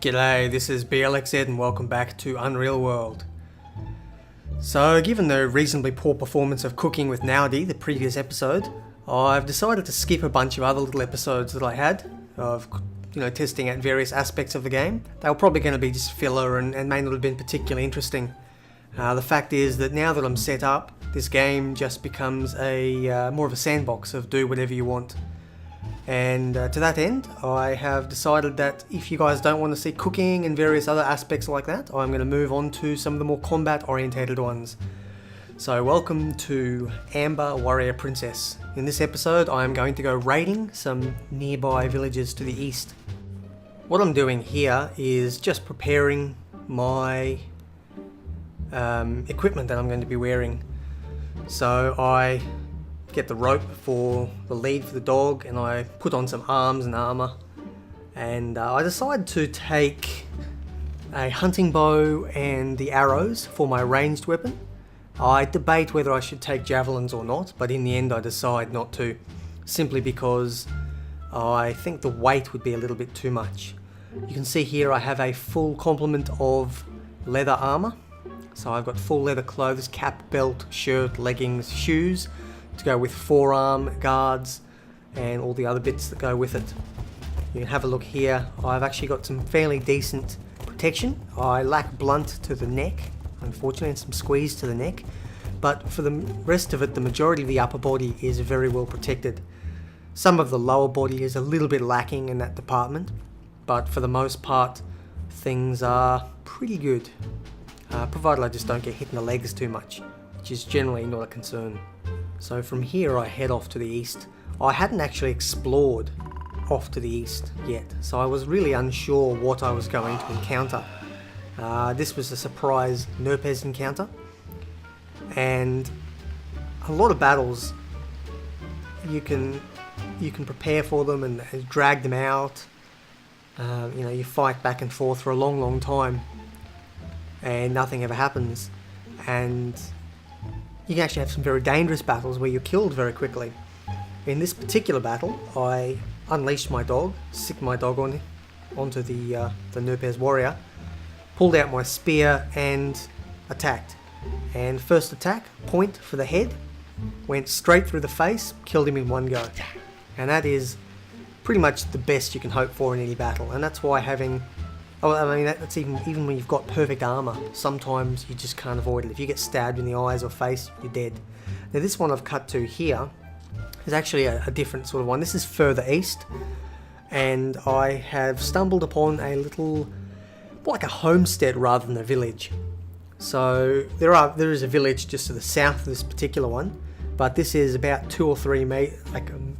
G'day, this is Blxz and welcome back to Unreal World. So, given the reasonably poor performance of Cooking with Naudi, the previous episode, I've decided to skip a bunch of other little episodes that I had of, testing out various aspects of the game. They were probably going to be just filler and may not have been particularly interesting. The fact is that now that I'm set up, this game just becomes a more of a sandbox of do whatever you want. And to that end, I have decided that if you guys don't want to see cooking and various other aspects like that, I'm going to move on to some of the more combat orientated ones. So welcome to Amber Warrior Princess. In this episode I am going to go raiding some nearby villages to the east. What I'm doing here is just preparing my equipment that I'm going to be wearing. So I get the rope for the lead for the dog, and I put on some arms and armour, and I decided to take a hunting bow and the arrows for my ranged weapon. I debate whether I should take javelins or not, but in the end I decide not to, simply because I think the weight would be a little bit too much. You can see here I have a full complement of leather armour, so I've got full leather clothes, cap, belt, shirt, leggings, shoes, to go with forearm guards and all the other bits that go with it. You can have a look here. I've actually got some fairly decent protection. I lack blunt to the neck, unfortunately, and some squeeze to the neck, but for the rest of it, the majority of the upper body is very well protected. Some of the lower body is a little bit lacking in that department, but for the most part things are pretty good, provided I just don't get hit in the legs too much, which is generally not a concern. So from here I head off to the east. I hadn't actually explored off to the east yet, so I was really unsure what I was going to encounter. This was a surprise Nerpez encounter, and a lot of battles you can prepare for them and drag them out. You fight back and forth for a long time and nothing ever happens, and you can actually have some very dangerous battles where you're killed very quickly. In this particular battle, I unleashed my dog, sicked my dog onto the Nerpez warrior, pulled out my spear and attacked. And first attack, point for the head, went straight through the face, killed him in one go. And that is pretty much the best you can hope for in any battle. And that's why that's even when you've got perfect armour, sometimes you just can't avoid it. If you get stabbed in the eyes or face, you're dead. Now this one I've cut to here is actually a different sort of one. This is further east, and I have stumbled upon a little, like a homestead rather than a village. So there is a village just to the south of this particular one, but this is about 2 or 3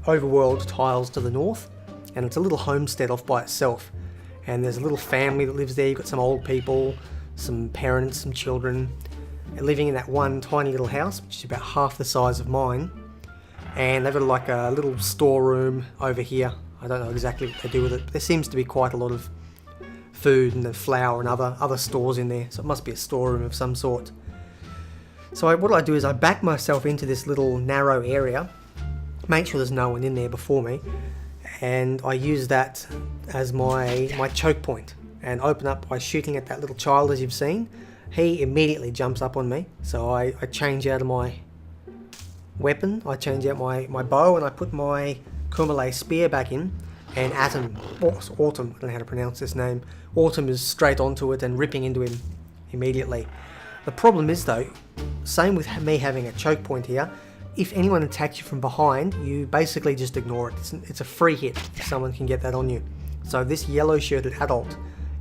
overworld tiles to the north, and it's a little homestead off by itself. And there's a little family that lives there. You've got some old people, some parents, some children, living in that one tiny little house, which is about half the size of mine. And they've got like a little storeroom over here. I don't know exactly what they do with it, but there seems to be quite a lot of food and flour and other stores in there, so it must be a storeroom of some sort. So what I do is I back myself into this little narrow area, make sure there's no one in there before me, and I use that as my choke point and open up by shooting at that little child. As you've seen, he immediately jumps up on me, so I change out of my weapon, I change out my bow, and I put my Kumale spear back in, and Autumn, I don't know how to pronounce this name, Autumn is straight onto it and ripping into him immediately. The problem is though, same with me having a choke point here, if anyone attacks you from behind, you basically just ignore it. It's a free hit if someone can get that on you. So this yellow shirted adult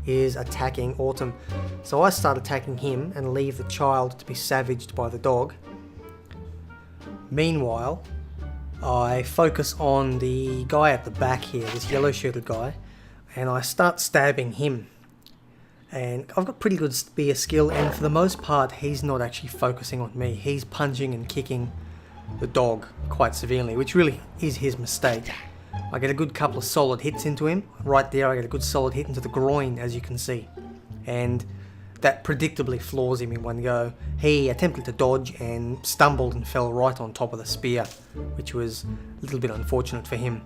is attacking Autumn. So I start attacking him and leave the child to be savaged by the dog. Meanwhile, I focus on the guy at the back here, this yellow shirted guy, and I start stabbing him. And I've got pretty good spear skill, and for the most part he's not actually focusing on me. He's punching and kicking the dog quite severely, which really is his mistake. I get a good couple of solid hits into him. Right there I get a good solid hit into the groin, as you can see, and that predictably floors him in one go. He attempted to dodge and stumbled and fell right on top of the spear, which was a little bit unfortunate for him.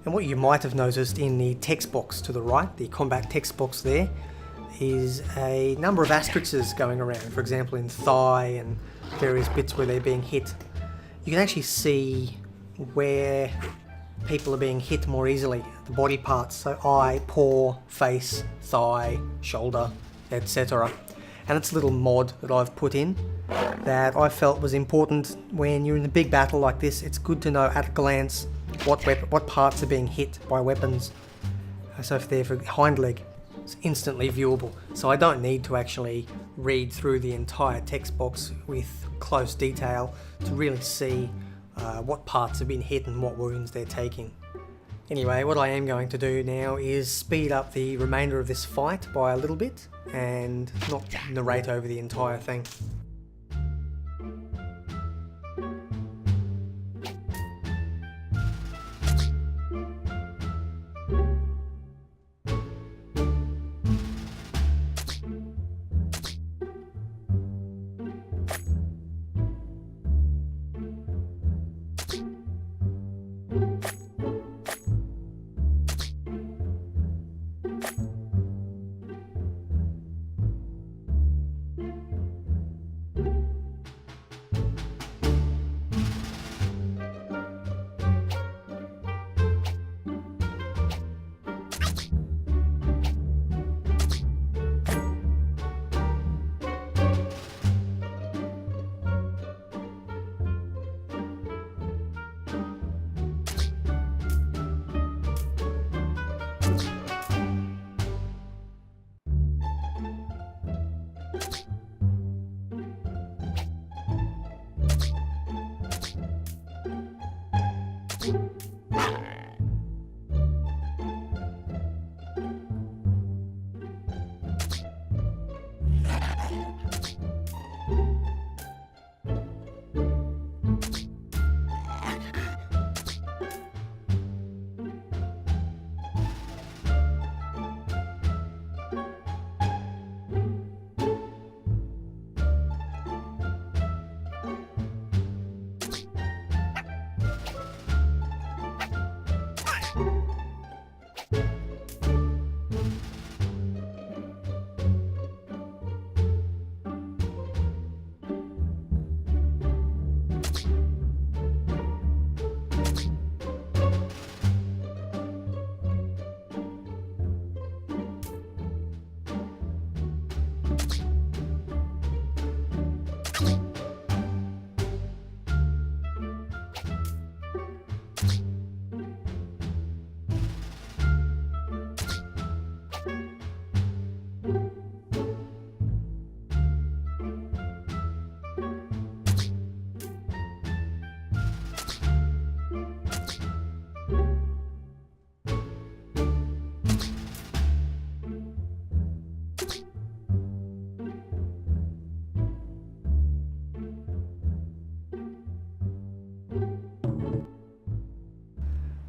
And what you might have noticed in the text box to the right, the combat text box there, is a number of asterisks going around. For example, in thigh and various bits where they're being hit. You can actually see where people are being hit more easily, the body parts, so eye, paw, face, thigh, shoulder, etc. And it's a little mod that I've put in that I felt was important when you're in a big battle like this. It's good to know at a glance what parts are being hit by weapons. So if they're for hind leg, it's instantly viewable. So I don't need to actually read through the entire text box with close detail to really see what parts have been hit and what wounds they're taking. Anyway, what I am going to do now is speed up the remainder of this fight by a little bit and not narrate over the entire thing.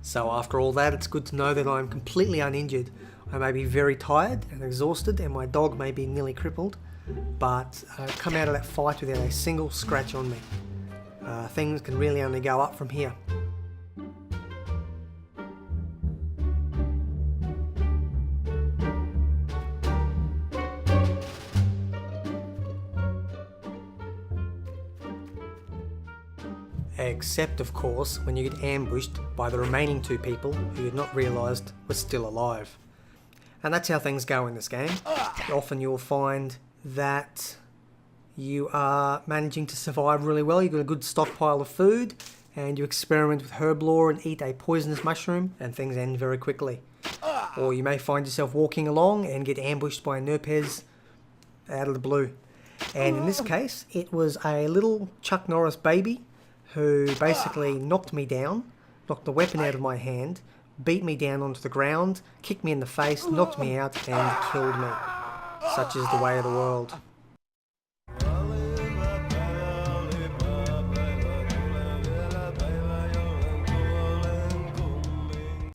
So after all that, it's good to know that I'm completely uninjured. I may be very tired and exhausted, and my dog may be nearly crippled, but I've come out of that fight without a single scratch on me. Things can really only go up from here. Except, of course, when you get ambushed by the remaining two people who you'd not realised were still alive. And that's how things go in this game. Often you'll find that you are managing to survive really well. You've got a good stockpile of food, and you experiment with herb lore and eat a poisonous mushroom, and things end very quickly. Or you may find yourself walking along and get ambushed by a Nerpez out of the blue. And in this case, it was a little Chuck Norris baby who basically knocked me down, knocked the weapon out of my hand, beat me down onto the ground, kicked me in the face, knocked me out, and killed me. Such is the way of the world.